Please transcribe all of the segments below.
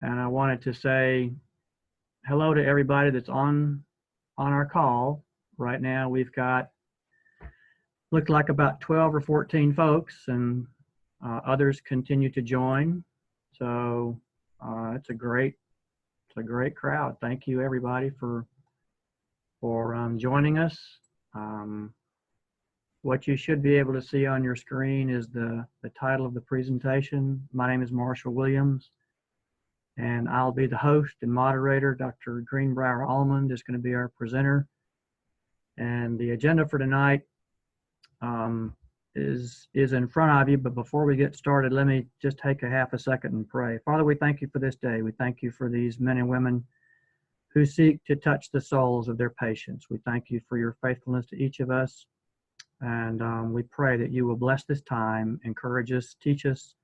And I wanted to say hello to everybody that's on our call. Right now we've got, looked like about 12 or 14 folks, and others continue to join. So it's a great crowd. Thank you everybody for joining us. What you should be able to see on your screen is the title of the presentation. My name is Marshall Williams, and I'll be the host and moderator. Dr. Greenbrier Almond is going to be our presenter. And the agenda for tonight is in front of you, but before we get started, let me just take a half a second and pray. Father, we thank you for this day. We thank you for these men and women who seek to touch the souls of their patients. We thank you for your faithfulness to each of us. And we pray that you will bless this time, encourage us, teach us,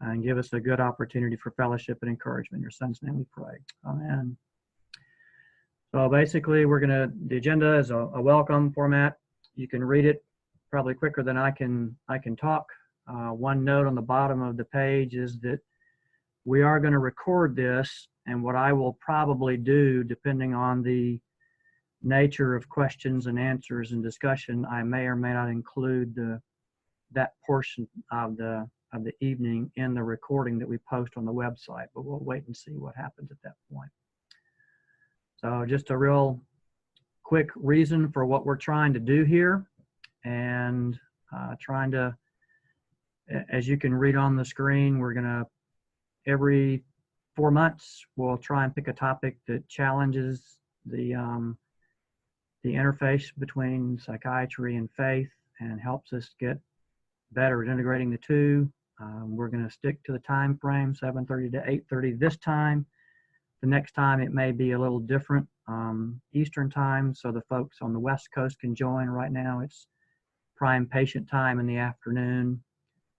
and give us a good opportunity for fellowship and encouragement. In your son's name we pray. Amen. So basically, the agenda is a welcome format. You can read it probably quicker than I can talk. One note on the bottom of the page is that we are going to record this, and what I will probably do, depending on the nature of questions and answers and discussion, I may or may not include that portion of the evening in the recording that we post on the website, but we'll wait and see what happens at that point. So just a real quick reason for what we're trying to do here, and trying to, as you can read on the screen, we're gonna, every 4 months, we'll try and pick a topic that challenges the interface between psychiatry and faith and helps us get better at integrating the two. We're going to stick to the time frame, 7:30 to 8:30 this time. The next time it may be a little different, Eastern time, so the folks on the West Coast can join. Right now it's prime patient time in the afternoon,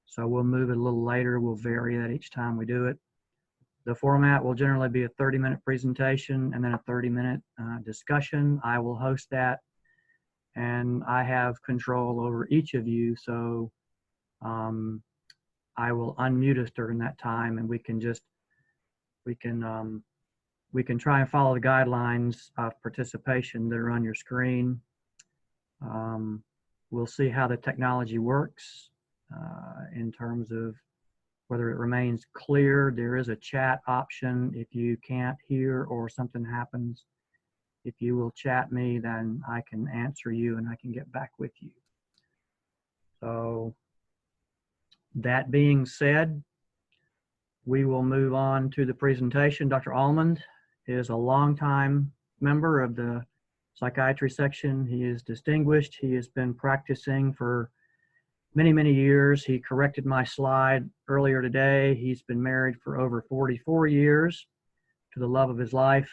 so we'll move it a little later. We'll vary that each time we do it. The format will generally be a 30-minute presentation and then a 30-minute discussion. I will host that, and I have control over each of you, so I will unmute us during that time, and we can try and follow the guidelines of participation that are on your screen. We'll see how the technology works in terms of whether it remains clear. There is a chat option if you can't hear or something happens. If you will chat me, then I can answer you and I can get back with you. So that being said, we will move on to the presentation. Dr. Almond is a longtime member of the psychiatry section. He is distinguished. He has been practicing for many years. He corrected my slide earlier today. He's been married for over 44 years to the love of his life,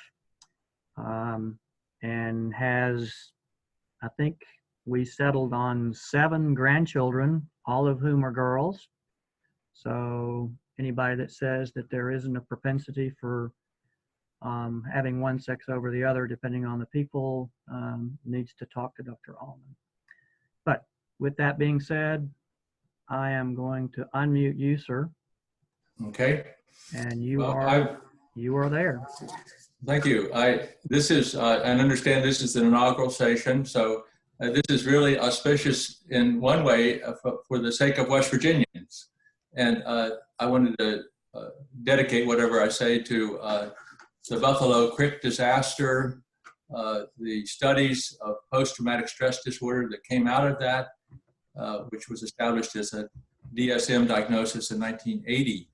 and has, I think we settled on 7 grandchildren, all of whom are girls. So anybody that says that there isn't a propensity for having one sex over the other, depending on the people, needs to talk to Dr. Almond. But with that being said, I am going to unmute you, sir. Okay. And you are there. Thank you. This is, and understand this is the inaugural session, so this is really auspicious in one way for the sake of West Virginians. And I wanted to dedicate whatever I say to the Buffalo Creek disaster, the studies of post-traumatic stress disorder that came out of that, which was established as a DSM diagnosis in 1980.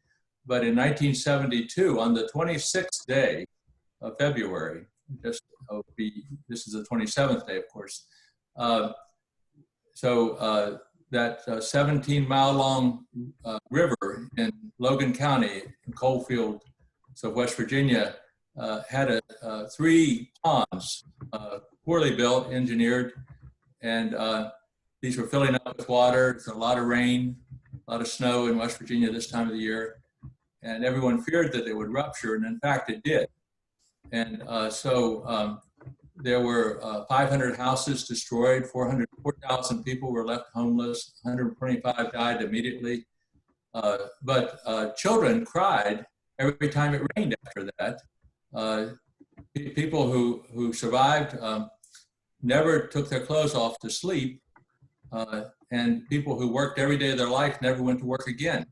But in 1972, on the 26th day of February, this is the 27th day, of course, that 17-mile-long river in Logan County, in Coalfield, so West Virginia, had 3 ponds, poorly built, engineered, and these were filling up with water. There's a lot of rain, a lot of snow in West Virginia this time of the year, and everyone feared that they would rupture, and in fact it did. And there were 500 houses destroyed, 4,000 people were left homeless, 125 died immediately. But children cried every time it rained after that. People who survived never took their clothes off to sleep, and people who worked every day of their life never went to work again.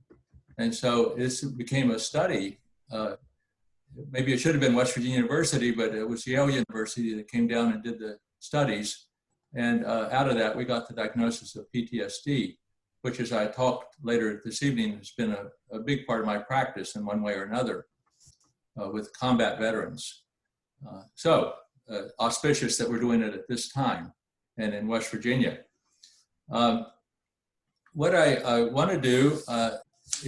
And so this became a study. Maybe it should have been West Virginia University, but it was Yale University that came down and did the studies. And out of that, we got the diagnosis of PTSD, which, as I talked later this evening, has been a big part of my practice in one way or another with combat veterans. So auspicious that we're doing it at this time and in West Virginia. What I want to do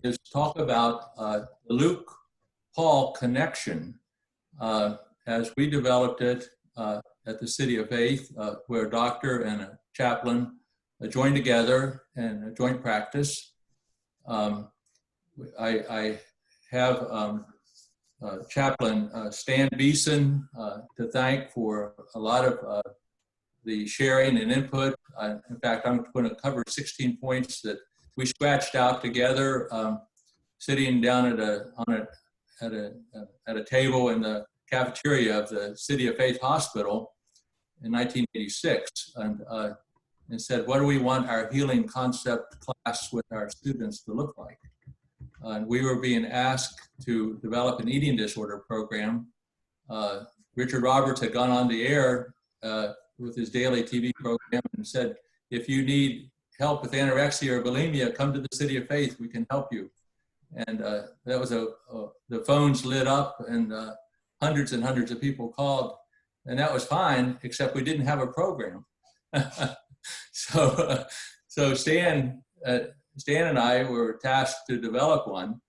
is talk about the Luke-Paul connection as we developed it at the City of Faith, where a doctor and a chaplain joined together in a joint practice. I have Chaplain Stan Beeson to thank for a lot of the sharing and input. In fact, I'm going to cover 16 points that we scratched out together, sitting down at a table in the cafeteria of the City of Faith Hospital in 1986, and said, what do we want our healing concept class with our students to look like? And we were being asked to develop an eating disorder program. Richard Roberts had gone on the air with his daily TV program and said, if you need help with anorexia or bulimia, come to the City of Faith, we can help you. And that was the phones lit up and hundreds and hundreds of people called, and that was fine, except we didn't have a program. So Stan and I were tasked to develop one.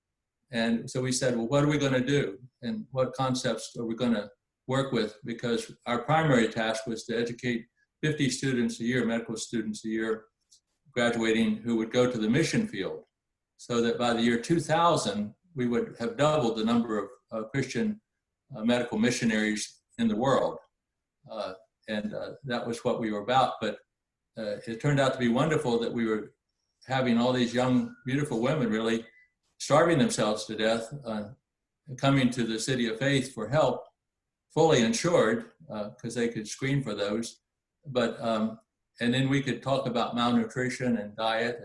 And so we said, well, what are we going to do? And what concepts are we going to work with? Because our primary task was to educate 50 students a year, medical students a year, graduating, who would go to the mission field. So that by the year 2000, we would have doubled the number of Christian medical missionaries in the world. And that was what we were about. But it turned out to be wonderful that we were having all these young, beautiful women really starving themselves to death, coming to the City of Faith for help, fully insured, because they could screen for those. But, and then we could talk about malnutrition and diet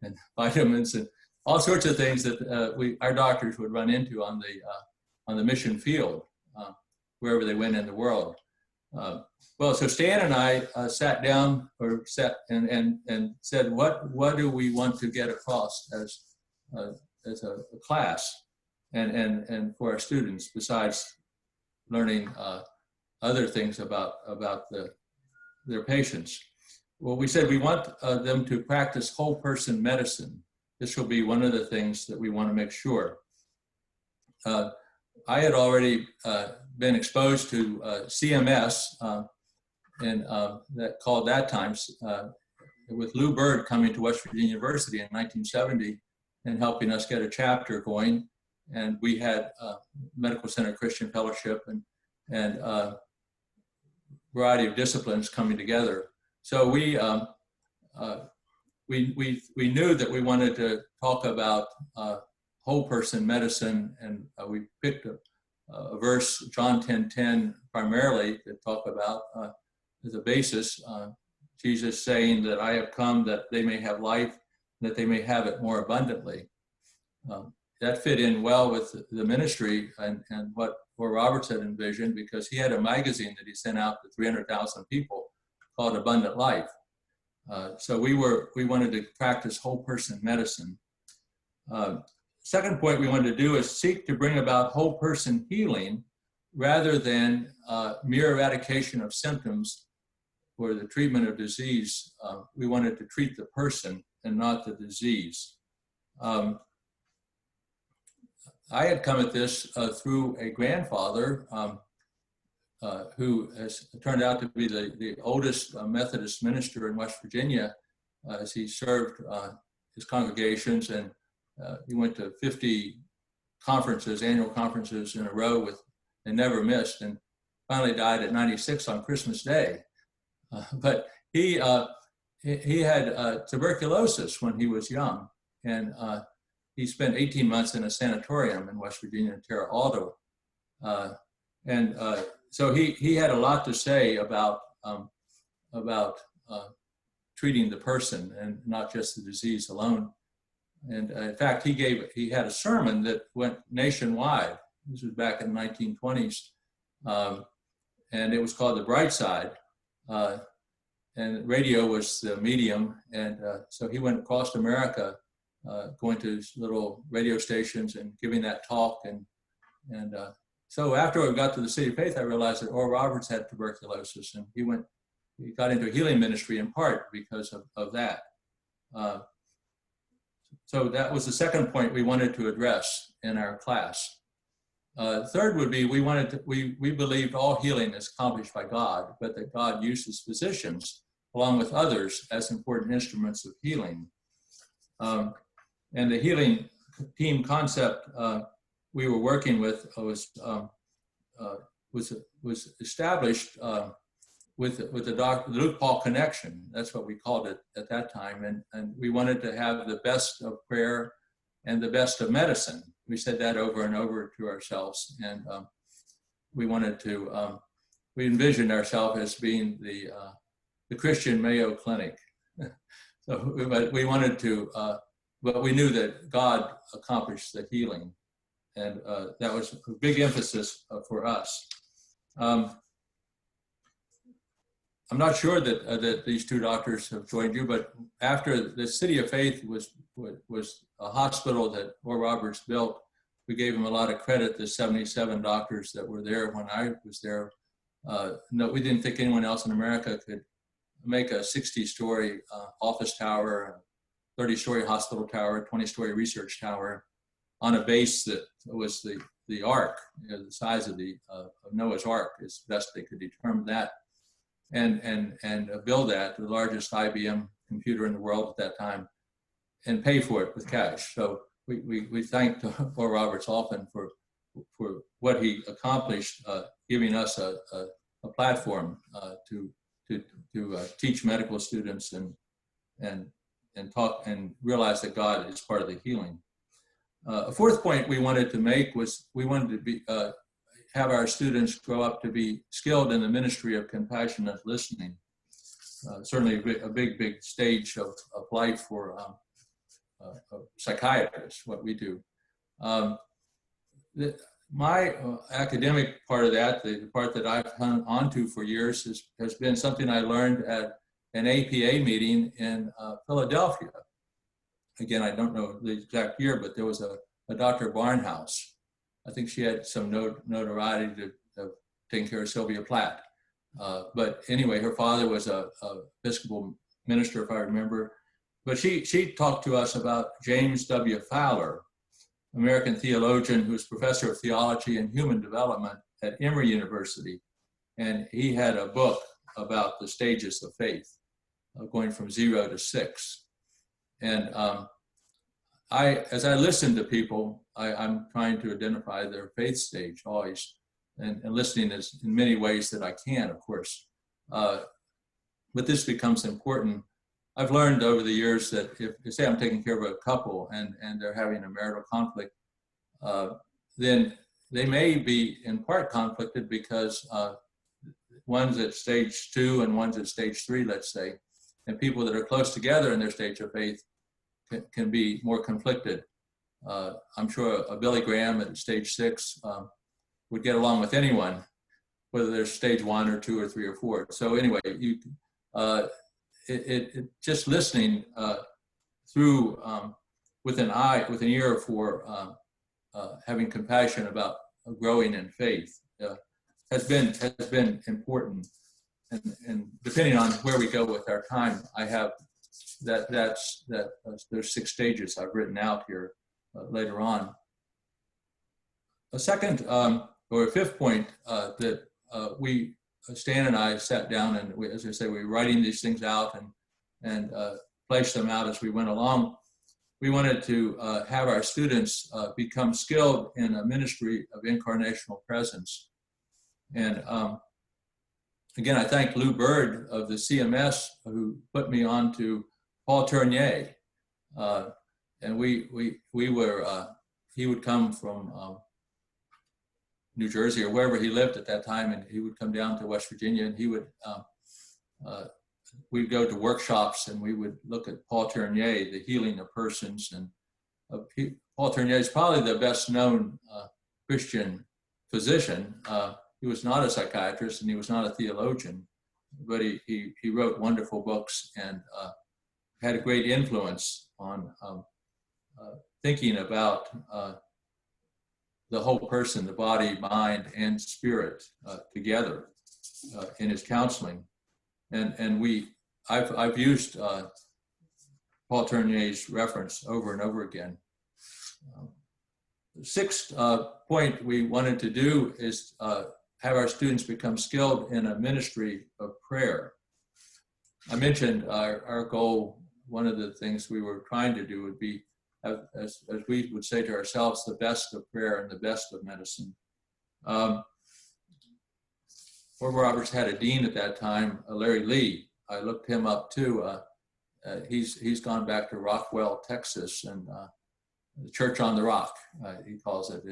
and vitamins and all sorts of things that our doctors would run into on the mission field, wherever they went in the world. Well, so Stan and I sat down and said, what do we want to get across as a class and for our students, besides learning other things about their patients? Well, we said we want them to practice whole person medicine. This will be one of the things that we want to make sure. I had already been exposed to CMS, and that called that time, with Lou Bird coming to West Virginia University in 1970 and helping us get a chapter going. And we had Medical Center Christian Fellowship and variety of disciplines coming together. So we knew that we wanted to talk about whole person medicine, and we picked a verse, John 10:10, primarily to talk about as a basis. Jesus saying that I have come that they may have life, that they may have it more abundantly. That fit in well with the ministry and what Roberts had envisioned, because he had a magazine that he sent out to 300,000 people called Abundant Life. So we wanted to practice whole person medicine. Second point we wanted to do is seek to bring about whole person healing rather than mere eradication of symptoms or the treatment of disease. We wanted to treat the person and not the disease. I had come at this through a grandfather who has turned out to be the oldest Methodist minister in West Virginia, as he served his congregations, and he went to 50 conferences, annual conferences in a row and never missed, and finally died at 96 on Christmas Day. But he had tuberculosis when he was young, and he spent 18 months in a sanatorium in West Virginia in Terra Alta. So he had a lot to say about treating the person and not just the disease alone. And in fact, he had a sermon that went nationwide. This was back in the 1920s. And it was called The Bright Side. And radio was the medium. And so he went across America, going to little radio stations and giving that talk. And so after I got to the City of Faith, I realized that Oral Roberts had tuberculosis, and he got into a healing ministry in part because of that. So that was the second point we wanted to address in our class. Third would be we believed all healing is accomplished by God, but that God uses physicians along with others as important instruments of healing. And the healing team concept we were working with was established with the Luke Paul connection. That's what we called it at that time. And we wanted to have the best of prayer and the best of medicine. We said that over and over to ourselves. And we envisioned ourselves as being the Christian Mayo Clinic. But we wanted to, but we knew that God accomplished the healing. And that was a big emphasis for us. I'm not sure that these two doctors have joined you, but after the City of Faith was a hospital that Oral Roberts built, we gave him a lot of credit, the 77 doctors that were there when I was there. No, we didn't think anyone else in America could make a 60-story office tower, a 30-story hospital tower, a 20-story research tower on a base that was the Ark, the size of Noah's Ark, as best they could determine that. And build that, the largest IBM computer in the world at that time, and pay for it with cash. So we thanked Oral Roberts often for what he accomplished, giving us a platform to teach medical students and talk and realize that God is part of the healing. A fourth point we wanted to make was we wanted to have our students grow up to be skilled in the ministry of compassionate listening. Certainly a big stage of life for psychiatrists, what we do. My academic part of that, the part that I've hung onto for years, has been something I learned at an APA meeting in Philadelphia. Again, I don't know the exact year, but there was a Dr. Barnhouse. I think she had some notoriety of taking care of Sylvia Plath. But anyway, her father was a Episcopal minister, if I remember. But she talked to us about James W. Fowler, American theologian who's professor of theology and human development at Emory University. And he had a book about the stages of faith, going from 0 to 6. And as I listen to people, I'm trying to identify their faith stage always, and listening is in many ways that I can, of course. But this becomes important. I've learned over the years that if say I'm taking care of a couple and they're having a marital conflict, then they may be in part conflicted because one's at stage 2 and one's at stage 3, let's say, and people that are close together in their stage of faith can be more conflicted. I'm sure a Billy Graham at stage 6 would get along with anyone, whether they're stage 1 or 2 or 3 or 4. So anyway, just listening through with an ear for having compassion about growing in faith has been important. And depending on where we go with our time, I have there's 6 stages I've written out here later on. A second or a fifth point that Stan and I sat down and as I say, we were writing these things out and fleshed them out as we went along. We wanted to have our students become skilled in a ministry of incarnational presence. And again, I thank Lou Bird of the CMS who put me on to Paul Tournier. he would come from New Jersey or wherever he lived at that time, and he would come down to West Virginia, and he would, we'd go to workshops, and we would look at Paul Tournier, the healing of persons. And Paul Tournier is probably the best known Christian physician. He was not a psychiatrist and he was not a theologian, but he wrote wonderful books and had a great influence on thinking about the whole person, the body, mind, and spirit together in his counseling. And I've used Paul Tournier's reference over and over again. The sixth point we wanted to do is have our students become skilled in a ministry of prayer. I mentioned our goal, one of the things we were trying to do would be, as we would say to ourselves, the best of prayer and the best of medicine. Oral Roberts had a dean at that time, Larry Lee. I looked him up too. He's gone back to Rockwell, Texas, and the Church on the Rock, he calls it.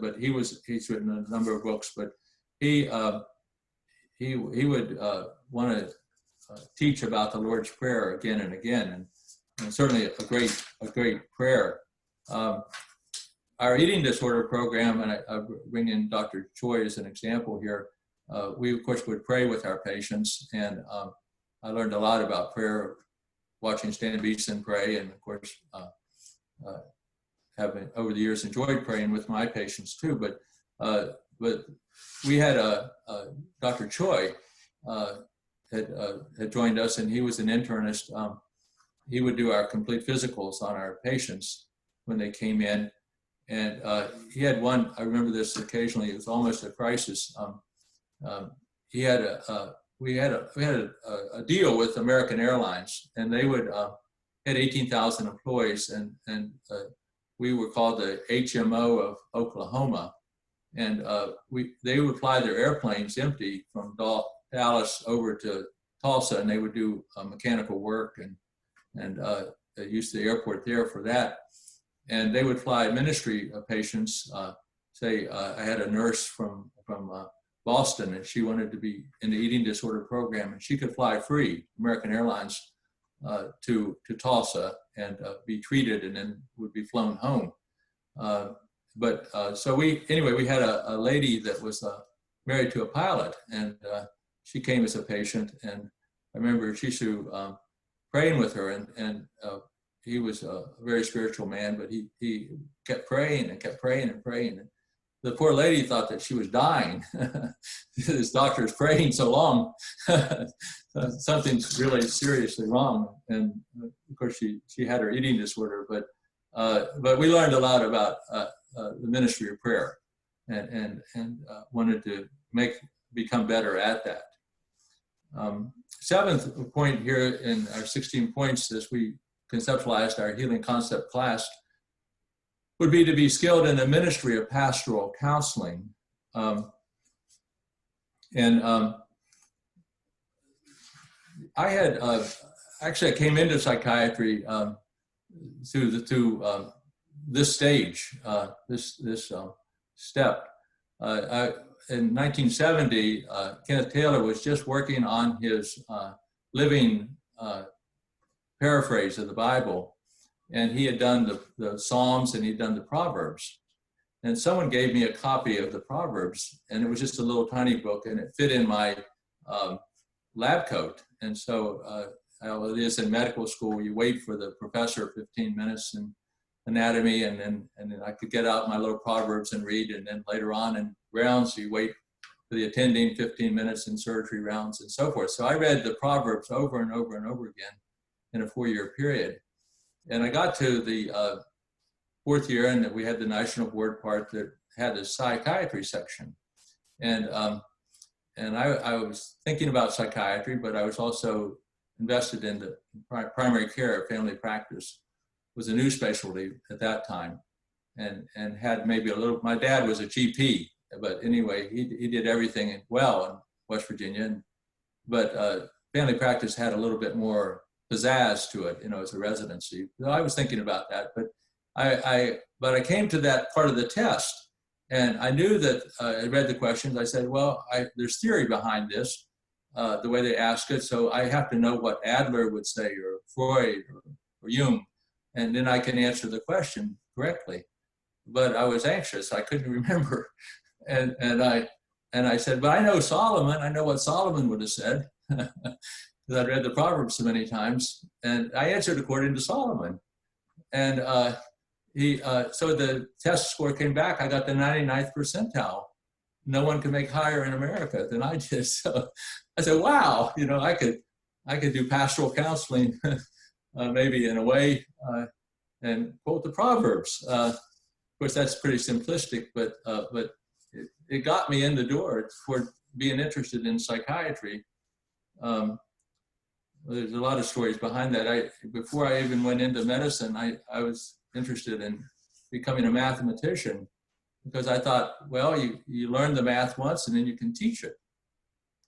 But he's written a number of books. But he would want to teach about the Lord's Prayer again and again, and certainly a great prayer. Our eating disorder program, and I bring in Dr. Choi as an example here. We of course would pray with our patients, and I learned a lot about prayer watching Stan Beeson pray, and of course have over the years enjoyed praying with my patients too. But we had Dr. Choi had joined us, and he was an internist. He would do our complete physicals on our patients when they came in, and he had one. I remember this occasionally. It was almost a crisis. We had a deal with American Airlines, and they would had 18,000 employees, and we were called the HMO of Oklahoma, and they would fly their airplanes empty from Dallas over to Tulsa, and they would do mechanical work and use the airport there for that, and they would fly ministry patients. Say I had a nurse from Boston, and she wanted to be in the eating disorder program, and she could fly free, American Airlines, to Tulsa and be treated, and then would be flown home. So we had a lady that was married to a pilot, and she came as a patient, and I remember Chishu praying with her, and he was a very spiritual man, but he kept praying and kept praying and praying. And the poor lady thought that she was dying. This doctor is praying so long. Something's really seriously wrong. And of course, she had her eating disorder. But we learned a lot about the ministry of prayer, and wanted to become better at that. Seventh point here in our 16 points, as we conceptualized our healing concept class, would be to be skilled in the ministry of pastoral counseling. I had actually I came into psychiatry through this stage, this step. In 1970, Kenneth Taylor was just working on his living paraphrase of the Bible, and he had done the Psalms and he'd done the Proverbs. And someone gave me a copy of the Proverbs, and it was just a little tiny book, and it fit in my lab coat. And so how it is in medical school, you wait for the professor 15 minutes in anatomy, and then I could get out my little Proverbs and read, and then later on in rounds, you wait for the attending 15 minutes in surgery rounds and so forth. So I read the Proverbs over and over and over again in a 4-year period. And I got to the 4th year, and we had the national board part that had a psychiatry section. And I was thinking about psychiatry, but I was also invested in the primary care, family practice was a new specialty at that time, and had maybe a little, my dad was a GP, but anyway, he did everything well in West Virginia, but family practice had a little bit more pizzazz to it, as a residency. So I was thinking about that, but I came to that part of the test, and I knew that I read the questions. I said, well, there's theory behind this, the way they ask it, so I have to know what Adler would say, or Freud, or Jung, and then I can answer the question correctly. But I was anxious; I couldn't remember, and I said, but I know Solomon. I know what Solomon would have said, because I'd read the Proverbs so many times, and I answered according to Solomon. And so the test score came back. I got the 99th percentile. No one can make higher in America than I did. So I said, wow, I could do pastoral counseling, maybe in a way, and quote the Proverbs. Of course, that's pretty simplistic, but it got me in the door for being interested in psychiatry. There's a lot of stories behind that. Before I even went into medicine, I was interested in becoming a mathematician, because I thought, well, you learn the math once and then you can teach it.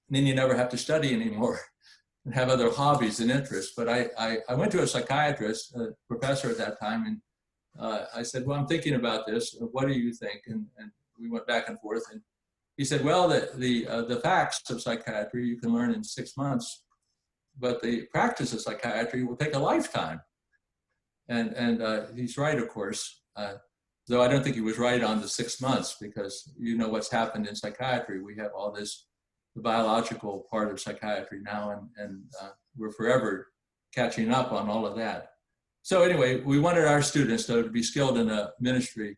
And then you never have to study anymore and have other hobbies and interests. But I went to a psychiatrist, a professor at that time, and I said, well, I'm thinking about this. What do you think? And we went back and forth. And he said, well, the facts of psychiatry you can learn in 6 months, but the practice of psychiatry will take a lifetime. And he's right, of course, though I don't think he was right on the 6 months, because what's happened in psychiatry. We have all this, the biological part of psychiatry now, and we're forever catching up on all of that. So anyway, we wanted our students, though, to be skilled in a ministry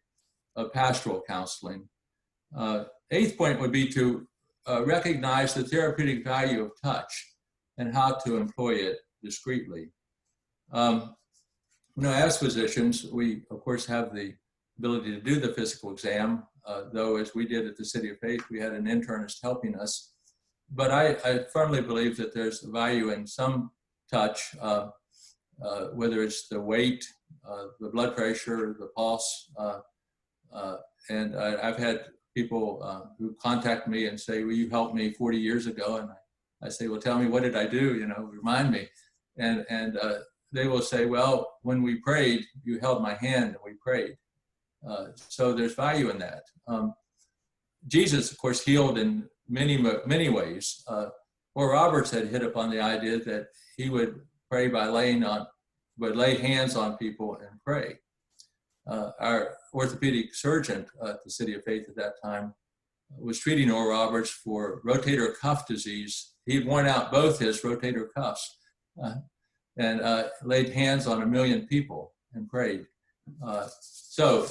of pastoral counseling. 8th point would be to recognize the therapeutic value of touch and how to employ it discreetly. As physicians, we, of course, have the ability to do the physical exam, though, as we did at the City of Faith, we had an internist helping us. But I firmly believe that there's value in some touch, whether it's the weight, the blood pressure, the pulse. And I've had people who contact me and say, will you help me 40 years ago? And I say, well, tell me, what did I do? Remind me. And they will say, well, when we prayed, you held my hand and we prayed. So there's value in that. Jesus, of course, healed in many ways. Or Roberts had hit upon the idea that he would pray by lay hands on people and pray. Our orthopedic surgeon at the City of Faith at that time was treating Oral Roberts for rotator cuff disease. He'd worn out both his rotator cuffs and laid hands on 1 million people and prayed. So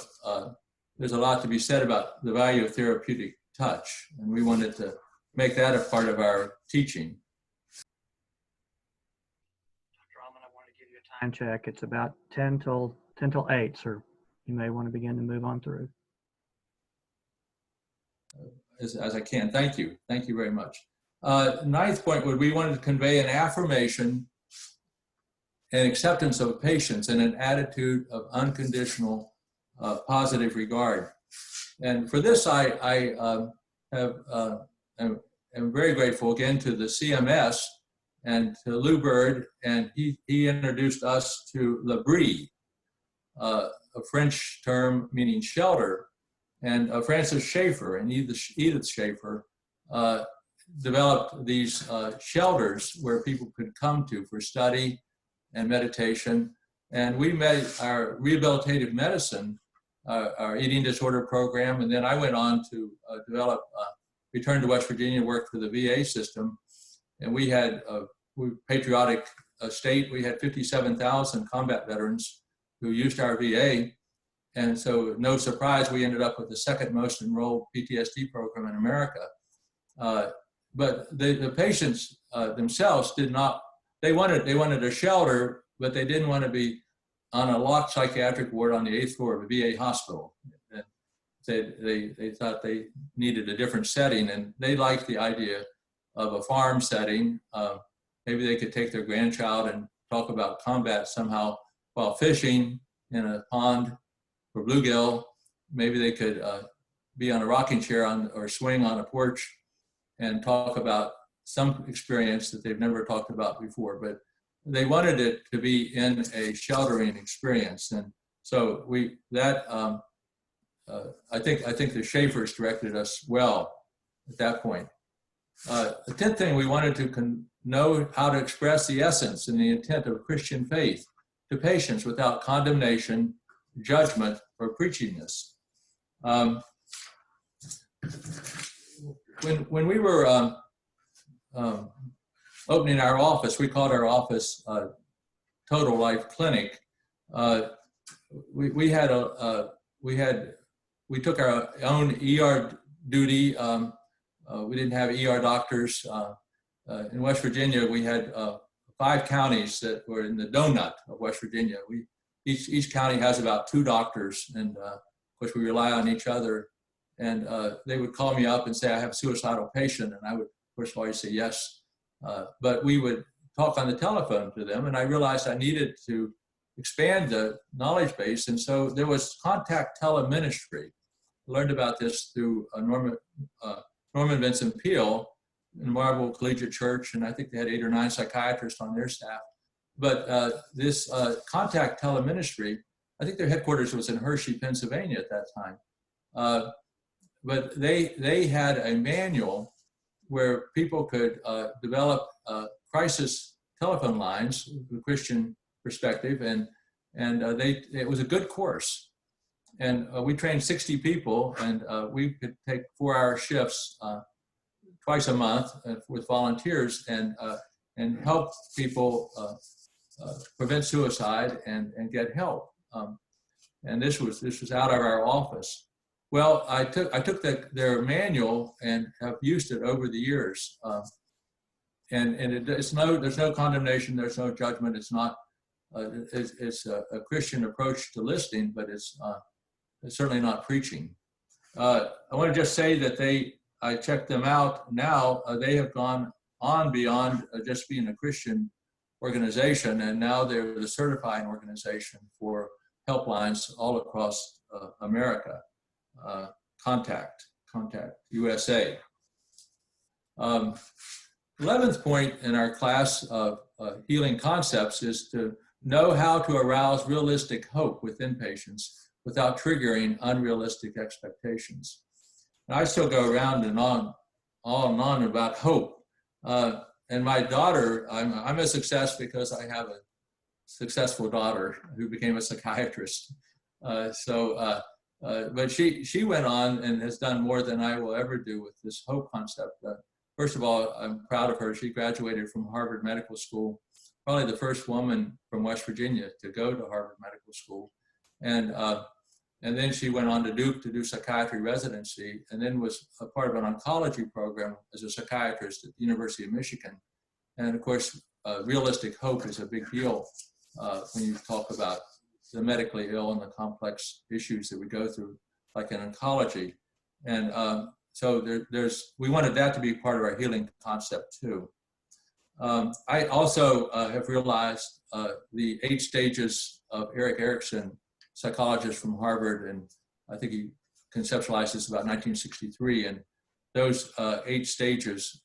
there's a lot to be said about the value of therapeutic touch, and we wanted to make that a part of our teaching. Dr. Almond, I want to give you a time check. It's about 10 till 8, sir. You may want to begin to move on through. As I can. Thank you. Thank you very much. 9th point would we wanted to convey an affirmation and acceptance of patients and an attitude of unconditional positive regard. And for this, I am very grateful again to the CMS and to Lou Bird, and he introduced us to l'abri, a French term meaning shelter, and Francis Schaeffer and Edith Schaeffer developed these shelters where people could come to for study and meditation. And we made our rehabilitative medicine, our eating disorder program, and then I went on to develop, returned to West Virginia, worked for the VA system, and we had a patriotic state. We had 57,000 combat veterans who used our VA, and so no surprise we ended up with the 2nd most enrolled PTSD program in America. But the patients themselves did not, they wanted a shelter, but they didn't want to be on a locked psychiatric ward on the 8th floor of a VA hospital. And they thought they needed a different setting, and they liked the idea of a farm setting. Maybe they could take their grandchild and talk about combat somehow while fishing in a pond for bluegill. Maybe they could be on a rocking chair or swing on a porch and talk about some experience that they've never talked about before. But they wanted it to be in a sheltering experience. And so I think the Schaefer's directed us well at that point. The 10th thing, we wanted to know how to express the essence and the intent of Christian faith to patients without condemnation, judgment, or preachiness. When we were opening our office, we called our office Total Life Clinic. We took our own ER duty. We didn't have ER doctors. In West Virginia, we had 5 counties that were in the donut of West Virginia. Each county has about 2 doctors, and of course we rely on each other. And they would call me up and say, I have a suicidal patient, and I would, of course, always say yes. But we would talk on the telephone to them, and I realized I needed to expand the knowledge base, and so there was contact teleministry. I learned about this through Norman Vincent Peale in Marble Collegiate Church, and I think they had 8 or 9 psychiatrists on their staff. But this contact teleministry, I think their headquarters was in Hershey, Pennsylvania at that time. But they had a manual where people could develop crisis telephone lines from a Christian perspective, and it was a good course. And we trained 60 people, and we could take 4-hour shifts twice a month with volunteers and help people prevent suicide and get help. And this was out of our office. Well, I took their manual and have used it over the years. There's no condemnation, there's no judgment. It's not. It's a Christian approach to listening, but it's certainly not preaching. I want to just say that I checked them out now. They have gone on beyond just being a Christian organization, and now they're the certifying organization for helplines all across America. Contact USA. 11th point in our class of healing concepts is to know how to arouse realistic hope within patients without triggering unrealistic expectations. And I still go around and on about hope. And my daughter, I'm a success because I have a successful daughter who became a psychiatrist. But she went on and has done more than I will ever do with this hope concept. First of all, I'm proud of her. She graduated from Harvard Medical School, probably the first woman from West Virginia to go to Harvard Medical School. And then she went on to Duke to do psychiatry residency, and then was a part of an oncology program as a psychiatrist at the University of Michigan. And of course, realistic hope is a big deal when you talk about the medically ill and the complex issues that we go through, like in oncology. And so we wanted that to be part of our healing concept too. I also have realized the 8 stages of Erik Erikson, psychologist from Harvard, and I think he conceptualized this about 1963. And those 8 stages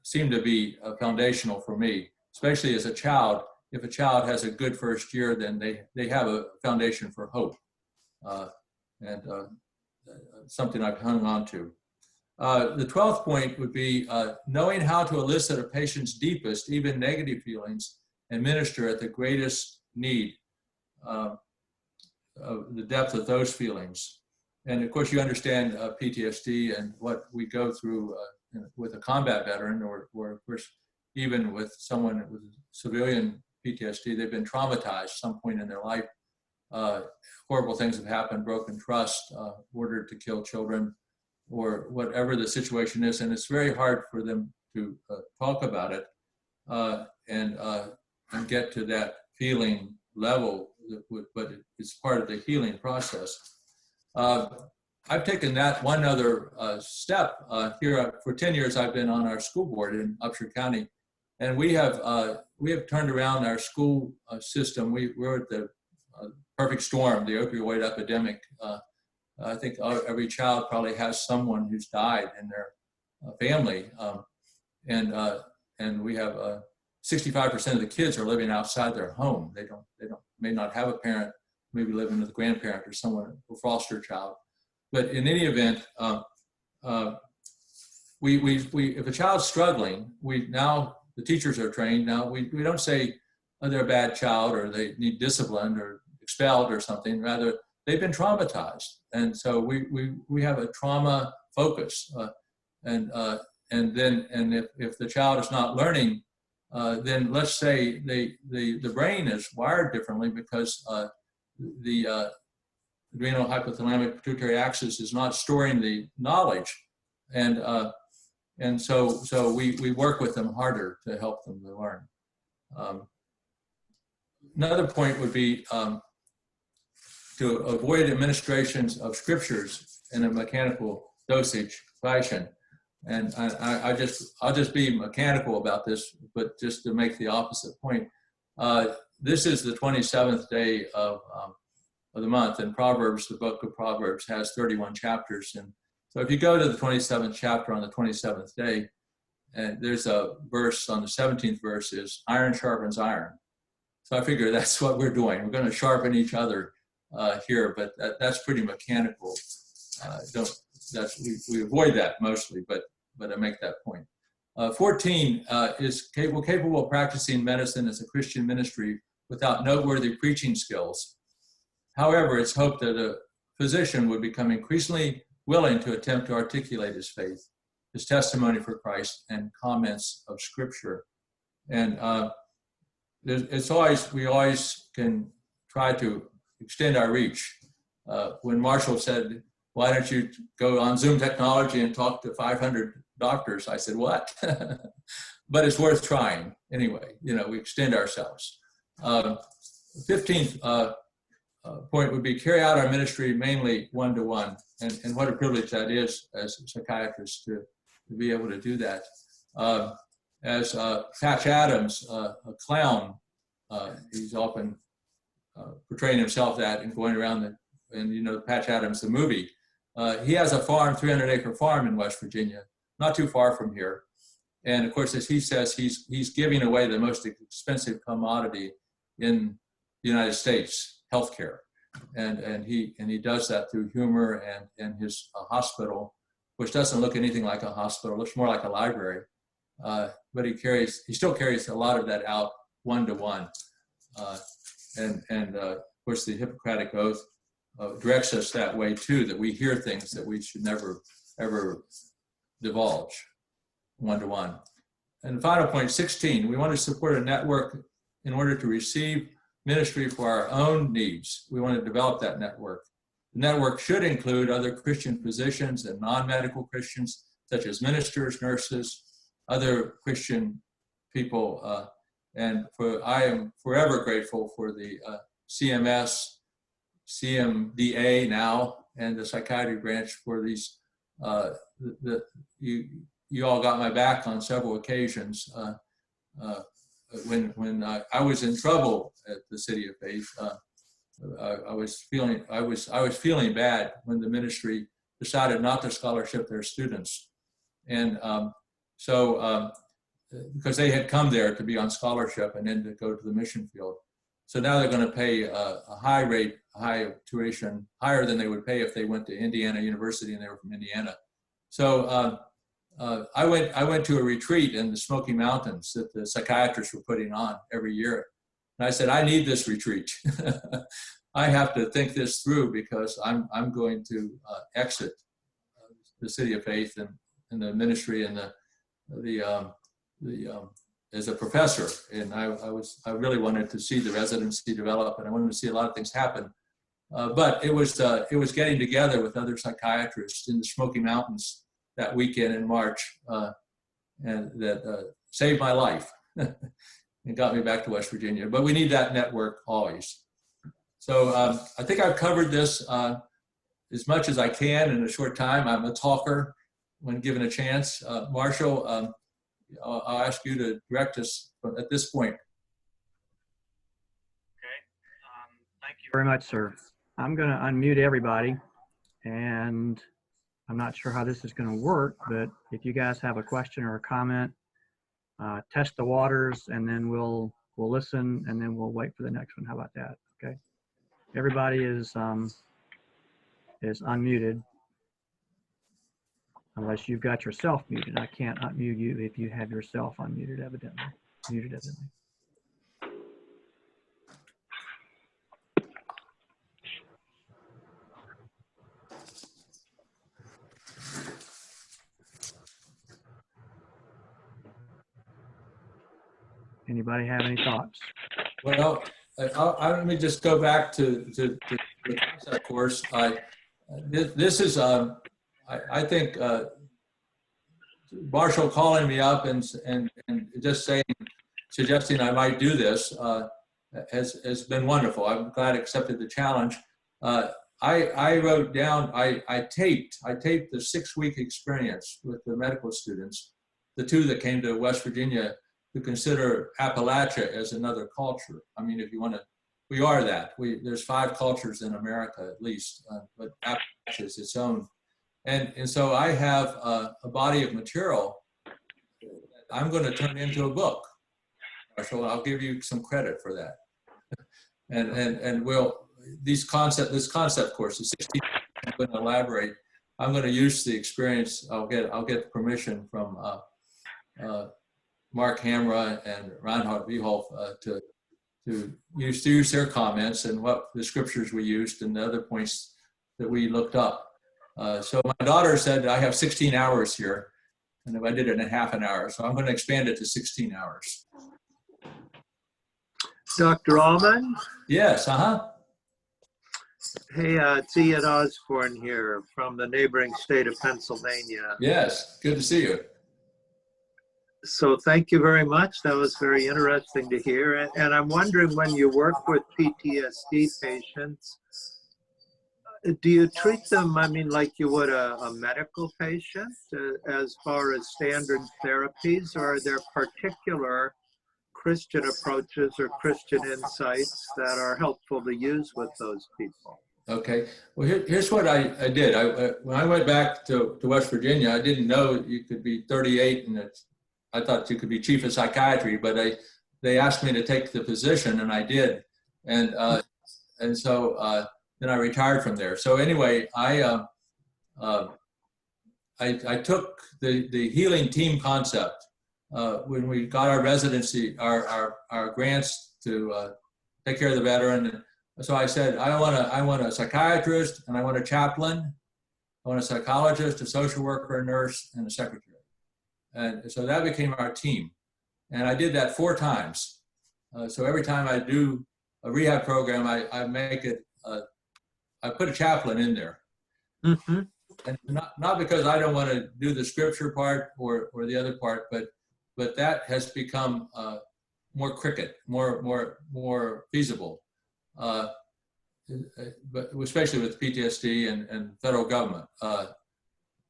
seem to be foundational for me, especially as a child. If a child has a good first year, then they have a foundation for hope, and something I've hung on to. The 12th point would be knowing how to elicit a patient's deepest, even negative feelings and minister at the greatest need, the depth of those feelings. And of course, you understand PTSD and what we go through with a combat veteran, or of course, even with someone with civilian PTSD, they've been traumatized at some point in their life. Horrible things have happened, broken trust, ordered to kill children, or whatever the situation is. And it's very hard for them to talk about it and get to that feeling level, but it's part of the healing process. I've taken that one other step here. For 10 years, I've been on our school board in Upshur County, and we have turned around our school system. We're at the perfect storm, the opioid epidemic. I think every child probably has someone who's died in their family, and we have 65% of the kids are living outside their home. They may not have a parent, maybe living with a grandparent or someone, a foster child. But in any event, if a child's struggling, the teachers are trained now. We don't say, oh, they're a bad child or they need discipline or expelled or something. Rather, they've been traumatized, and so we have a trauma focus. And then if the child is not learning, then let's say the brain is wired differently because the adrenal hypothalamic pituitary axis is not storing the knowledge, and so we work with them harder to help them to learn. Another point would be to avoid administrations of scriptures in a mechanical dosage fashion. And I'll just be mechanical about this, but just to make the opposite point. This is the 27th day of the month, and Proverbs, the book of Proverbs, has 31 chapters. And so if you go to the 27th chapter on the 27th day, and there's a verse on the 17th verse is iron sharpens iron. So I figure that's what we're doing. We're going to sharpen each other here, but that's pretty mechanical. We avoid that mostly, but I make that point. 14 is capable of practicing medicine as a Christian ministry without noteworthy preaching skills. However, it's hoped that a physician would become increasingly willing to attempt to articulate his faith, his testimony for Christ, and comments of Scripture. And we always can try to extend our reach. When Marshall said, why don't you go on Zoom technology and talk to 500 doctors? I said, what? But it's worth trying anyway. We extend ourselves. 15th point would be carry out our ministry mainly one-to-one. And what a privilege that is as psychiatrists to be able to do that. As Patch Adams, a clown, he's often portraying himself that and going around Patch Adams, the movie. He has a farm, 300-acre farm in West Virginia, not too far from here. And of course, as he says, he's giving away the most expensive commodity in the United States, healthcare. And he does that through humor and his hospital, which doesn't look anything like a hospital, looks more like a library. But he still carries a lot of that out one-to-one. And of course, the Hippocratic Oath directs us that way too, that we hear things that we should never, ever divulge one-to-one. And the final point, 16, we want to support a network in order to receive ministry for our own needs. We want to develop that network. The network should include other Christian physicians and non-medical Christians, such as ministers, nurses, other Christian people. I am forever grateful for the CMS, CMDA now, and the psychiatry branch for these. You all got my back on several occasions. When I was in trouble at the City of Faith, I was feeling bad when the ministry decided not to scholarship their students, and because they had come there to be on scholarship and then to go to the mission field. So now they're going to pay a high tuition, higher than they would pay if they went to Indiana University and they were from Indiana. So I went to a retreat in the Smoky Mountains that the psychiatrists were putting on every year. And I said, I need this retreat. I have to think this through because I'm going to exit the City of Faith and the ministry and as a professor. And I really wanted to see the residency develop, and I wanted to see a lot of things happen. But it was getting together with other psychiatrists in the Smoky Mountains that weekend in March, and that saved my life and got me back to West Virginia. But we need that network always. So I think I've covered this as much as I can in a short time. I'm a talker when given a chance. Marshall, I'll ask you to direct us at this point. Okay. Thank you very much, sir. I'm going to unmute everybody, and I'm not sure how this is going to work, but if you guys have a question or a comment, test the waters, and then we'll listen, and then we'll wait for the next one. How about that? Okay. Everybody is unmuted, unless you've got yourself muted. I can't unmute you if you have yourself unmuted, evidently. Muted, evidently. Anybody have any thoughts? Well, let me just go back to the concept course. This is, I think, Marshall calling me up and just suggesting I might do this has been wonderful. I'm glad I accepted the challenge. I wrote down, I taped the 6-week experience with the medical students, the 2 that came to West Virginia, to consider Appalachia as another culture. I mean, if you want to, we are that. There's 5 cultures in America at least, but Appalachia is its own. And so I have a body of material that I'm going to turn into a book. So I'll give you some credit for that. And this concept course, the 16, I'm going to elaborate. I'm going to use the experience. I'll get permission from Mark Hamra and Reinhard Wiehoff to use their comments and what the scriptures we used and the other points that we looked up. So my daughter said I have 16 hours here, and if I did it in half an hour, so I'm going to expand it to 16 hours. Dr. Allman? Yes, Hey, it's Ian Osborne here from the neighboring state of Pennsylvania. Yes, good to see you. So thank you very much. That was very interesting to hear. And I'm wondering, when you work with PTSD patients, do you treat them, I mean, like you would a medical patient as far as standard therapies, or are there particular Christian approaches or Christian insights that are helpful to use with those people? Okay, well, here's what I did. When I went back to West Virginia, I didn't know you could be 38 and I thought you could be chief of psychiatry, but they asked me to take the position, and I did. And so then I retired from there. So anyway, I took the healing team concept when we got our residency, our grants to take care of the veteran. So I said, I want a psychiatrist, and I want a chaplain, I want a psychologist, a social worker, a nurse, and a secretary. And so that became our team. And I did that 4 times. So every time I do a rehab program, I make it, I put a chaplain in there. Mm-hmm. And not because I don't want to do the scripture part or the other part, but that has become more cricket, more feasible. But especially with PTSD and federal government.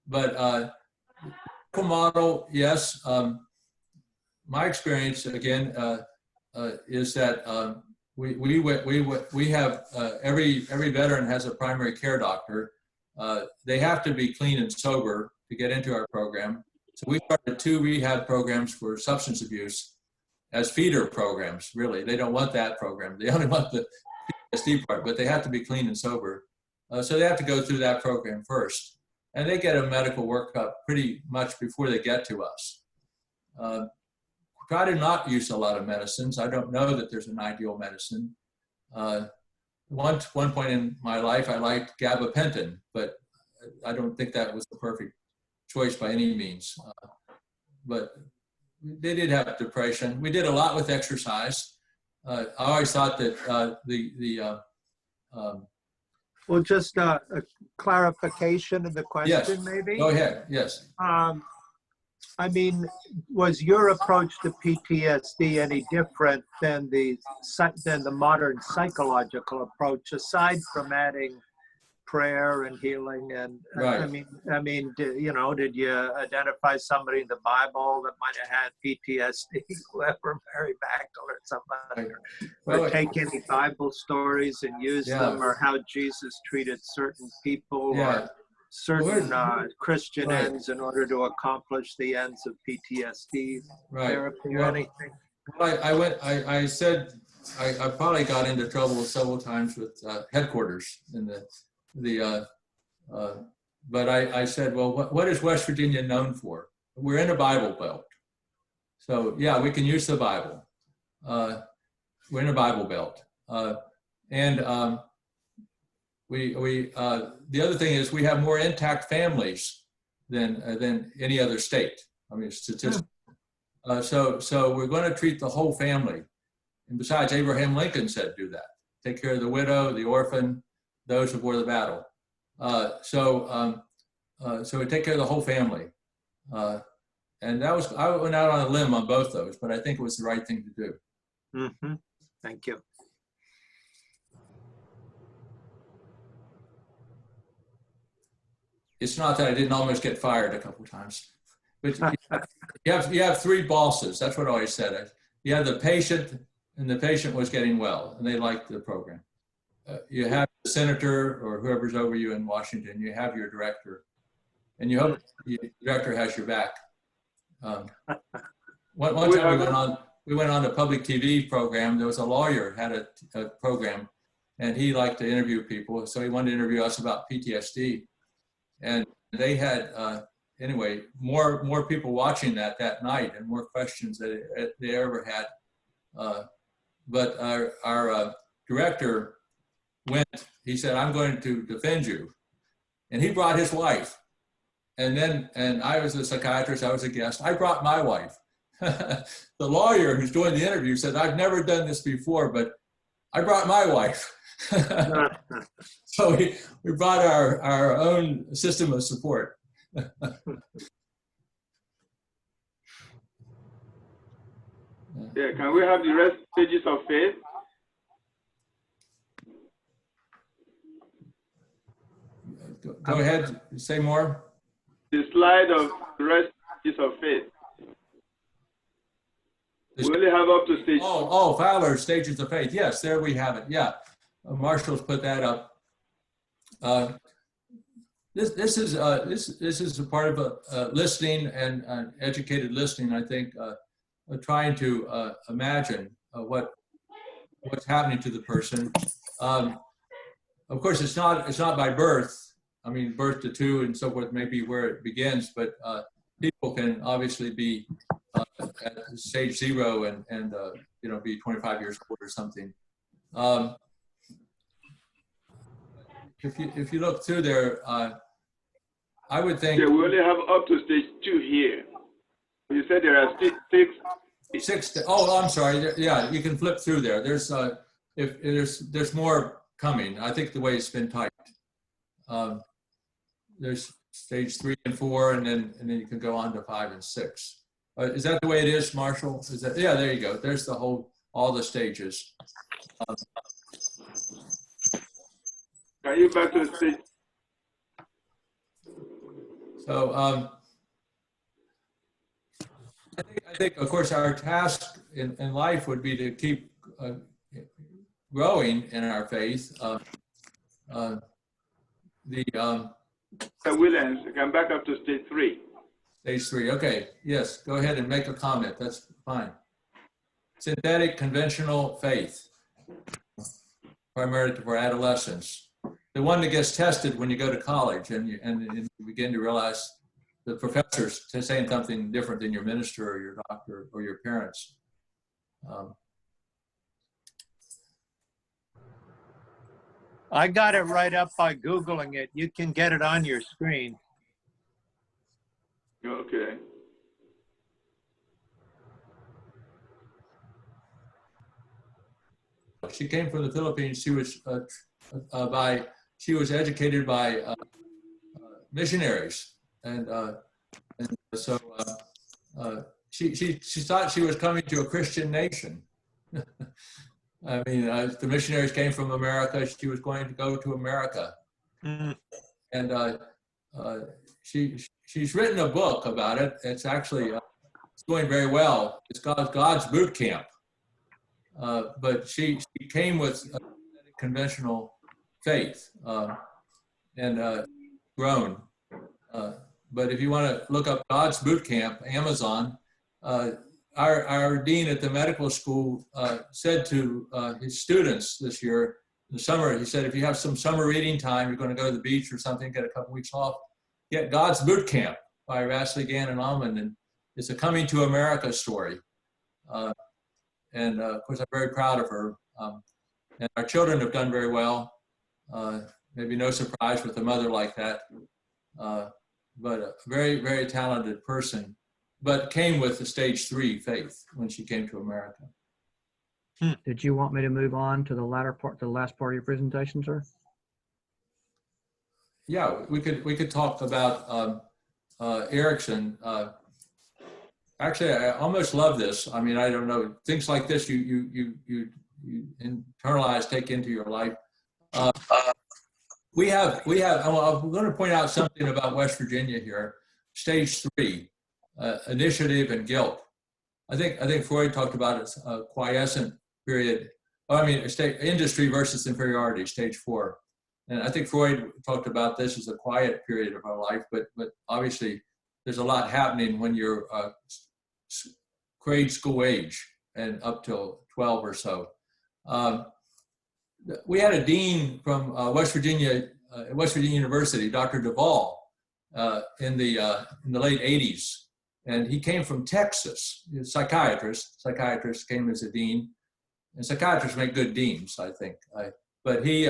But model, yes. My experience again is that we have every veteran has a primary care doctor. They have to be clean and sober to get into our program. So we started 2 rehab programs for substance abuse as feeder programs. Really, they don't want that program. They only want the PTSD part, but they have to be clean and sober. So they have to go through that program first. And they get a medical workup pretty much before they get to us. Try to not use a lot of medicines. I don't know that there's an ideal medicine. One point in my life, I liked gabapentin, but I don't think that was the perfect choice by any means. But they did have depression. We did a lot with exercise. I always thought that Well, just a clarification of the question, yes. Maybe? Go ahead, yes. I mean, was your approach to PTSD any different than the modern psychological approach, aside from adding prayer and healing? And right. I mean, did you identify somebody in the Bible that might have had PTSD, whoever, Mary Magdalene or somebody, or take any Bible stories and use them, or how Jesus treated certain people? Yeah. certain Christian Right. ends in order to accomplish the ends of PTSD Right. therapy or Well, anything? Well, I said, I probably got into trouble several times with headquarters in but I said, well, what is West Virginia known for? We're in a Bible Belt. So yeah, we can use the Bible. We're in a Bible Belt. The other thing is we have more intact families than any other state. I mean, statistics. So we're going to treat the whole family. And besides, Abraham Lincoln said do that. Take care of the widow, the orphan, those who bore the battle. So we take care of the whole family. And that was, I went out on a limb on both those, but I think it was the right thing to do. Mm-hmm. Thank you. It's not that I didn't almost get fired a couple of times, but you have three bosses. That's what I always said. You have the patient, and the patient was getting well, and they liked the program. You have the senator or whoever's over you in Washington. You have your director, and you hope the director has your back. One time we went on a public TV program. There was a lawyer had a program, and he liked to interview people, so he wanted to interview us about PTSD. And they had, anyway, more people watching that night and more questions than they ever had. But our director he said, I'm going to defend you. And he brought his wife. And I was a psychiatrist, I was a guest. I brought my wife. The lawyer who's doing the interview said, I've never done this before, but I brought my wife. So we brought our own system of support. Yeah, can we have the rest stages of faith? Go ahead, say more. The slide of the rest stages of faith. We only have up to stage. Oh, Fowler, Stages of Faith. Yes, there we have it. Yeah, Marshall's put that up. This is a part of listening and educated listening. I think trying to imagine what's happening to the person. Of course, it's not by birth. I mean, birth to two and so forth may be where it begins, but people can obviously be at stage 0 and be 25 years old or something. If you look through there, I would think. Yeah, we only have up to stage 2 here. You said there are 6. Oh, I'm sorry. Yeah, you can flip through there. There's more coming. I think the way it's been typed. There's stage 3 and 4, and then you can go on to 5 and 6. Is that the way it is, Marshall? Is that? Yeah, there you go. There's all the stages. Can you back to the stage? So I think, of course, our task in life would be to keep growing in our faith. Williams, you can back up to stage 3. Stage 3, okay. Yes, go ahead and make a comment. That's fine. Synthetic conventional faith, primarily for adolescents. The one that gets tested when you go to college and you begin to realize the professors saying something different than your minister or your doctor or your parents. I got it right up by Googling it. You can get it on your screen. Okay. She came from the Philippines. She was educated by missionaries, and so she thought she was coming to a Christian nation. I mean, the missionaries came from America. She was going to go to America, and she's written a book about it. It's actually it's going very well. It's called God's Boot Camp. But she came with conventional faith, and grown. But if you want to look up God's Boot Camp, Amazon, our dean at the medical school said to his students this year, in the summer, he said, if you have some summer reading time, you're going to go to the beach or something, get a couple weeks off, get God's Boot Camp by Vasily Gannon Almond, and it's a coming to America story. And of course, I'm very proud of her. And our children have done very well. Maybe no surprise with a mother like that. But a very, very talented person, but came with the stage 3 faith when she came to America. Did you want me to move on to the latter part, the last part of your presentation, sir? Yeah, we could talk about Erickson. Actually, I almost love this. I mean, I don't know, things like this you internalize, take into your life. We have. I'm going to point out something about West Virginia here. Stage 3, initiative and guilt. I think Freud talked about it, quiescent period. Industry versus inferiority, stage 4. And I think Freud talked about this as a quiet period of our life, but obviously there's a lot happening when you're grade school age and up till 12 or so. We had a dean from West Virginia University, Dr. Duvall, in the late 80s, and he came from Texas. He was a psychiatrist. Psychiatrist came as a dean, and psychiatrists make good deans, I think. But he,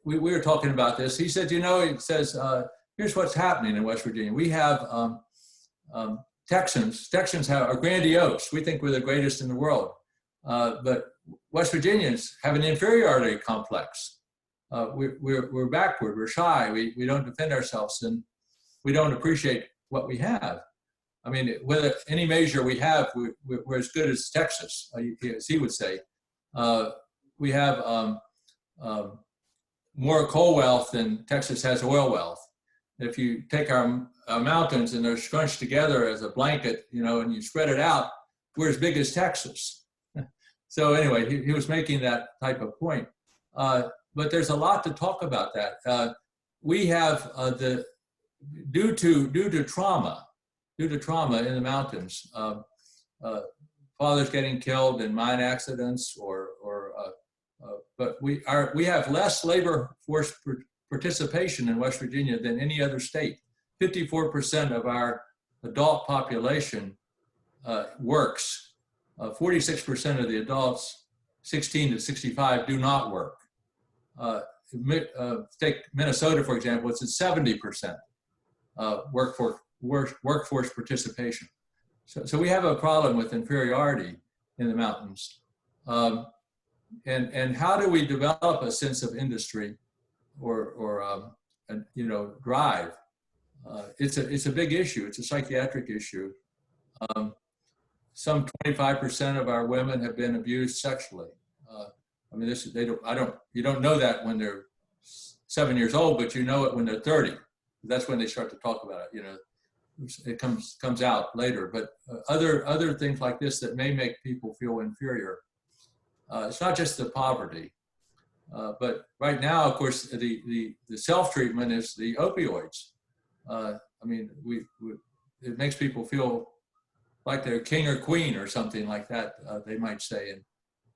we were talking about this. He said, he says, here's what's happening in West Virginia. We have Texans. Texans are grandiose. We think we're the greatest in the world, but West Virginians have an inferiority complex. We're backward, we're shy, we don't defend ourselves, and we don't appreciate what we have. I mean, whether any measure we have, we're as good as Texas, as he would say. We have more coal wealth than Texas has oil wealth. If you take our mountains and they're scrunched together as a blanket, and you spread it out, we're as big as Texas. So anyway, he was making that type of point. But there's a lot to talk about that. We have due to trauma in the mountains, fathers getting killed in mine accidents, but we have less labor force participation in West Virginia than any other state. 54% of our adult population works. 46% of the adults 16 to 65 do not work. Take Minnesota, for example, it's at 70% workforce participation. So we have a problem with inferiority in the mountains. And how do we develop a sense of industry or drive? It's a big issue. It's a psychiatric issue. Some 25% of our women have been abused sexually. You don't know that when they're 7 years old, but you know it when they're 30. That's when they start to talk about it. It comes out later. But other things like this that may make people feel inferior. It's not just the poverty, but right now, of course, the self-treatment is the opioids. It makes people feel like they're king or queen or something like that. They might say,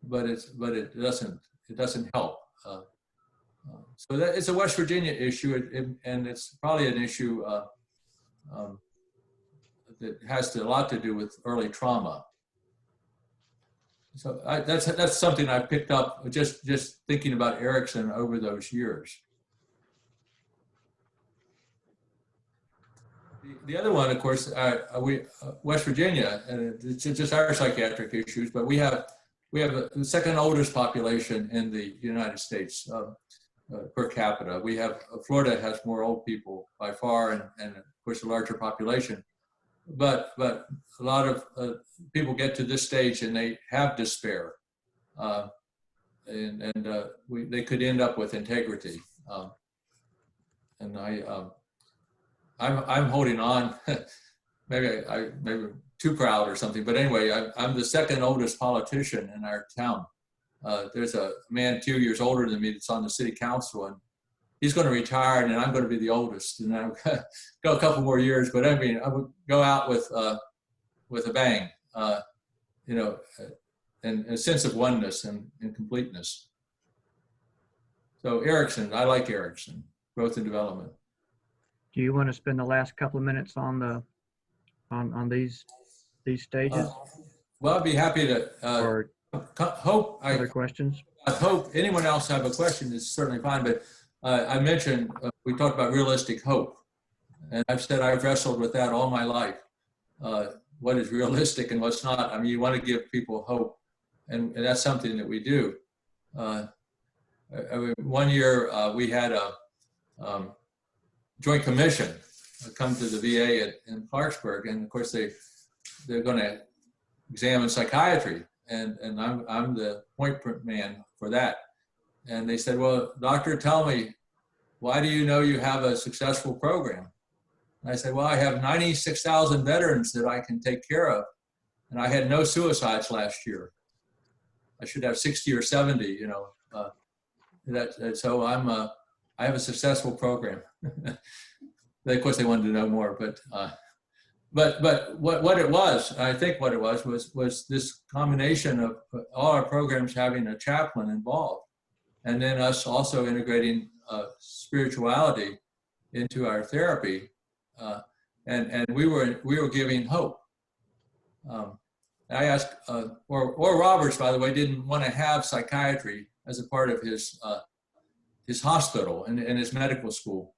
but it doesn't help. So that it's a West Virginia issue, and it's probably an issue that has a lot to do with early trauma. So that's something I picked up just thinking about Erickson over those years. The other one, of course, West Virginia, and it's just our psychiatric issues, but we have the second oldest population in the United States per capita. Florida has more old people by far, and of course a larger population. But a lot of people get to this stage and they have despair, they could end up with integrity. I'm holding on. maybe I'm too proud or something, but anyway, I'm the second oldest politician in our town. There's a man 2 years older than me that's on the city council, he's going to retire, and I'm going to be the oldest, and I'm going to go a couple more years. But I mean, I would go out with a bang, you know, and a sense of oneness and completeness. So Erickson, I like Erickson, growth and development. Do you want to spend the last couple of minutes on the on these stages? Well, I'd be happy to. Or other questions? I hope anyone else have a question is certainly fine, but I mentioned, we talked about realistic hope. And I've said I've wrestled with that all my life. What is realistic and what's not? I mean, you want to give people hope, and that's something that we do. One year we had a joint commission come to the VA in Clarksburg, and of course they're going to examine psychiatry. And I'm the point man for that. And they said, well, doctor, tell me, why do you know you have a successful program? And I said, well, I have 96,000 veterans that I can take care of. And I had no suicides last year. I should have 60 or 70, you know. So I have a successful program. Of course, they wanted to know more, but what it was, I think what it was this combination of all our programs having a chaplain involved, and then us also integrating spirituality into our therapy, and we were giving hope. I asked, or Roberts, by the way, didn't want to have psychiatry as a part of his hospital and his medical school.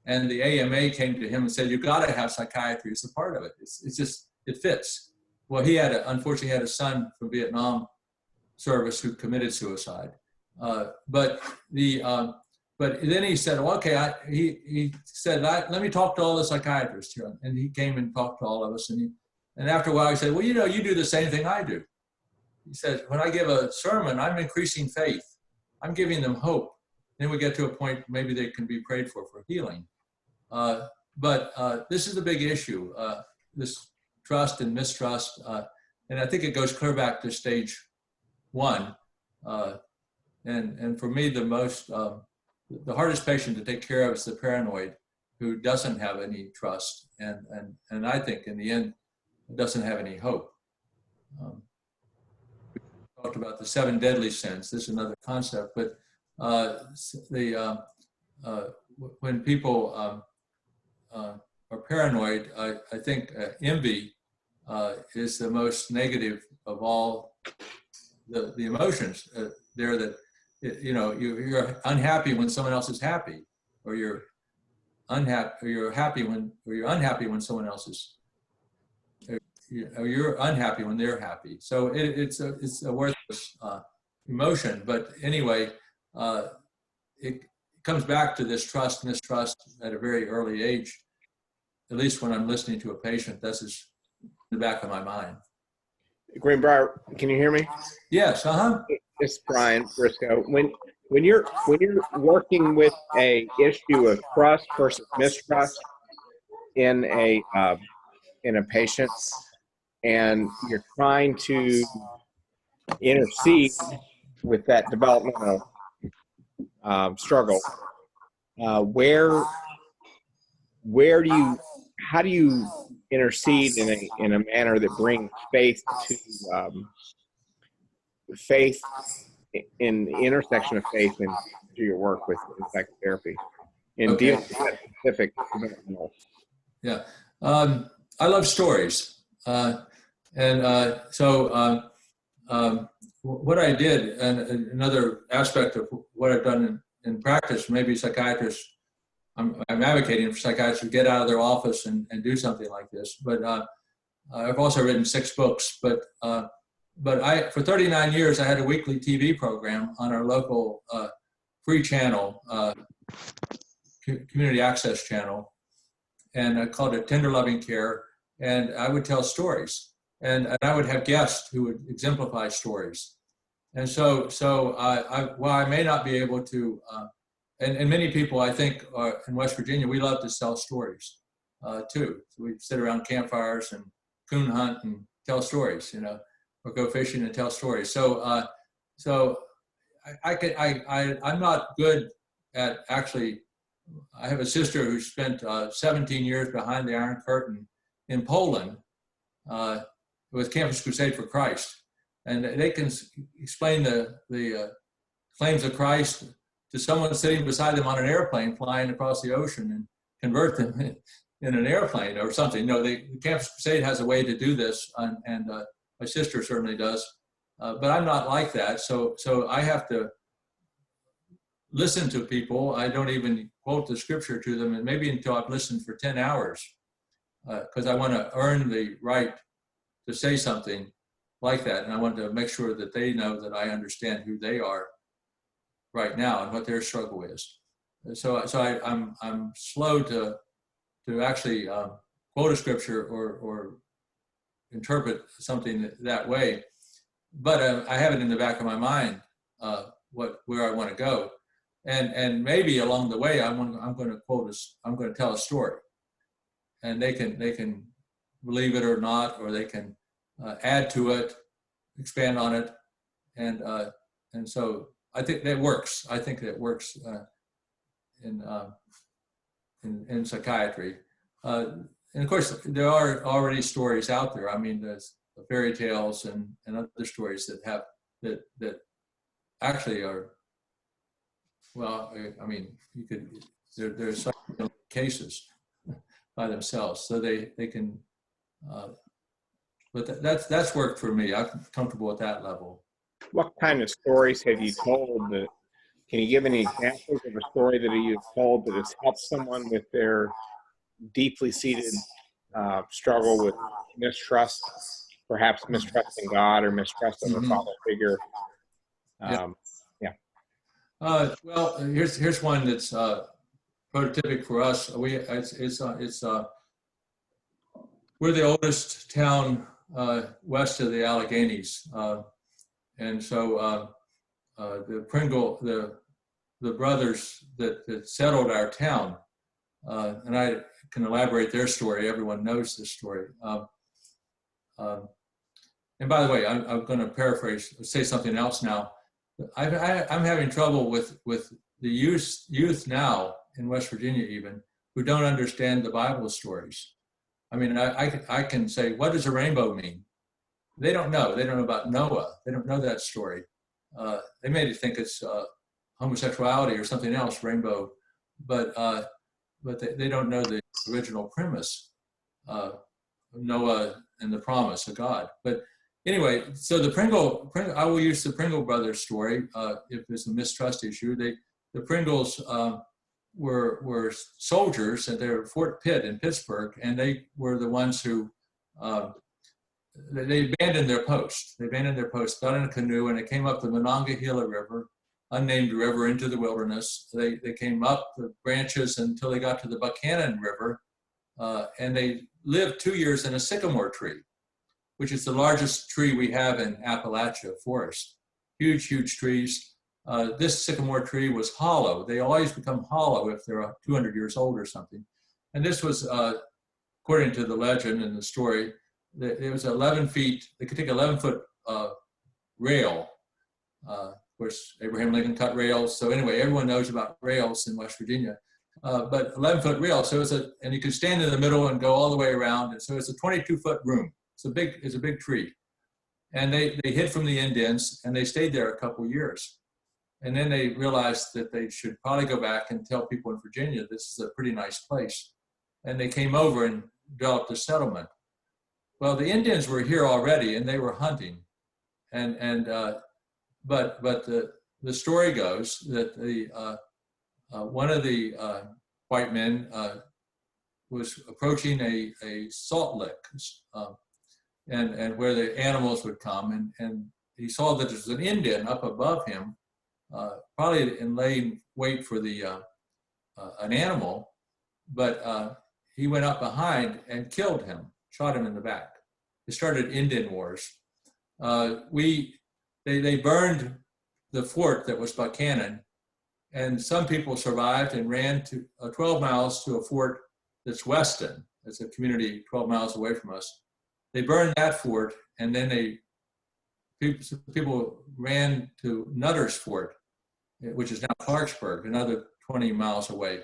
And the AMA came to him and said, "You got to have psychiatry as a part of it. It's just, it fits." Well, unfortunately had a son from Vietnam service who committed suicide. But then he said, well, okay, he said, let me talk to all the psychiatrists here. And he came and talked to all of us. And after a while he said, well, you know, you do the same thing I do. He said, when I give a sermon, I'm increasing faith. I'm giving them hope. Then we get to a point, maybe they can be prayed for healing. But this is a big issue, this trust and mistrust. And I think it goes clear back to stage 1. And for me, the hardest patient to take care of is the paranoid who doesn't have any trust. And I think in the end, doesn't have any hope. We talked about the 7 deadly sins. This is another concept, but when people are paranoid, I think envy is the most negative of all the emotions there. That you know, you're unhappy when someone else is happy, or you're unhappy, or you're unhappy when someone else is. Or you're unhappy when they're happy. So it's a worthless emotion. But anyway, it comes back to this trust, mistrust at a very early age. At least when I'm listening to a patient, that's just in the back of my mind. Greenbrier, can you hear me? Yes. It's Brian Briscoe. When you're working with a issue of trust versus mistrust in a patient, and you're trying to intercede with that developmental struggle, how do you intercede in a manner that brings faith in the intersection of faith into your work with psychotherapy in dealing with that specific developmental? Yeah, I love stories, so what I did, and another aspect of what I've done in practice, maybe psychiatrists, I'm advocating for psychiatrists to get out of their office and do something like this. But I've also written 6 books. But for 39 years, I had a weekly TV program on our local free channel, community access channel, and I called it Tender Loving Care. And I would tell stories, and I would have guests who would exemplify stories. And so while I may not be able to, and many people I think in West Virginia, we love to tell stories too. So we sit around campfires and coon hunt and tell stories, you know, or go fishing and tell stories. So I'm not good at actually I have a sister who spent 17 years behind the Iron Curtain in Poland with Campus Crusade for Christ. And they can explain the claims of Christ to someone sitting beside them on an airplane flying across the ocean and convert them in an airplane or something. No, the Campus Crusade has a way to do this, and my sister certainly does. But I'm not like that, so I have to listen to people. I don't even quote the scripture to them, and maybe until I've listened for 10 hours, because I want to earn the right to say something like that, and I want to make sure that they know that I understand who they are right now and what their struggle is. So I'm slow to actually quote a scripture or interpret something that way, but I have it in the back of my mind where I want to go, and maybe along the way I'm going to tell a story, and they can believe it or not, or they can add to it, expand on it, and so I think that works. I think that works in psychiatry. And of course, there are already stories out there. I mean, there's the fairy tales and other stories that actually are, well, I mean, there's some cases by themselves, so they can. But that's worked for me. I'm comfortable at that level. What kind of stories have you told? Can you give any examples of a story that you've told that has helped someone with their deeply seated struggle with mistrust, perhaps mistrust in God or mistrust of a father figure? Well, here's one that's prototypic for us. We're the oldest town west of the Alleghenies, and so the brothers that settled our town, and I can elaborate their story. Everyone knows this story. And by the way, I'm going to paraphrase, say something else now. I'm having trouble with the youth now in West Virginia, even, who don't understand the Bible stories. I mean, I can say, what does a rainbow mean? They don't know. They don't know about Noah. They don't know that story. They may think it's homosexuality or something else, rainbow, but they don't know the original premise, Noah and the promise of God. But anyway, so I will use the Pringle brothers story if there's a mistrust issue. The Pringles were soldiers at their Fort Pitt in Pittsburgh, and they were the ones who they abandoned their post. They abandoned their post, got in a canoe, and they came up the Monongahela River, unnamed river, into the wilderness. They came up the branches until they got to the Buchanan River, and they lived 2 years in a sycamore tree, which is the largest tree we have in Appalachia forest. Huge, huge trees. This sycamore tree was hollow. They always become hollow if they're 200 years old or something. And this was, according to the legend and the story, it was 11 feet. They could take 11-foot rail. Of course, Abraham Lincoln cut rails. So anyway, everyone knows about rails in West Virginia. But 11-foot rail. So and you could stand in the middle and go all the way around. And so it's a 22-foot room. It's a big tree. And they hid from the Indians, and they stayed there a couple years. And then they realized that they should probably go back and tell people in Virginia this is a pretty nice place. And they came over and developed a settlement. Well, the Indians were here already, and they were hunting. But the story goes that one of the white men was approaching a salt lick, and where the animals would come, and he saw that there was an Indian up above him, probably in laying wait for an animal, but he went up behind and killed him, shot him in the back. They started Indian wars. They burned the fort that was Buchanan, and some people survived and ran to 12 miles to a fort that's Weston. It's a community 12 miles away from us. They burned that fort, and then people ran to Nutter's Fort, which is now Clarksburg, another 20 miles away.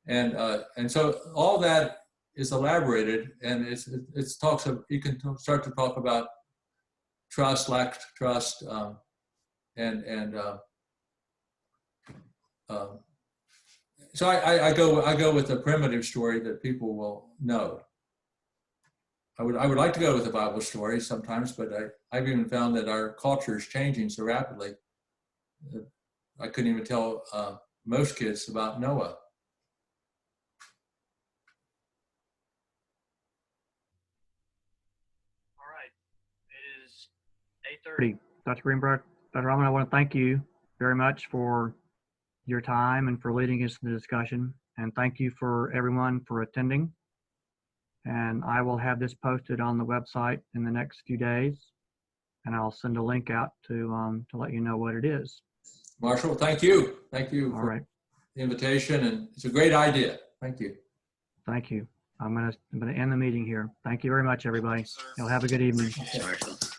And so all that is elaborated, and it's talks of, you can start to talk about trust, lack of trust, so I go with a primitive story that people will know. I would like to go with a Bible story sometimes, but I've even found that our culture is changing so rapidly that I couldn't even tell most kids about Noah. All right, it is 8:30. Dr. Greenbrier, Dr. Almond, I want to thank you very much for your time and for leading us in the discussion. And thank you for everyone for attending. And I will have this posted on the website in the next few days. And I'll send a link out to let you know what it is. Marshall, thank you. Thank you for the invitation, and it's a great idea. Thank you. Thank you. I'm gonna end the meeting here. Thank you very much, everybody. You'll have a good evening. Marshall.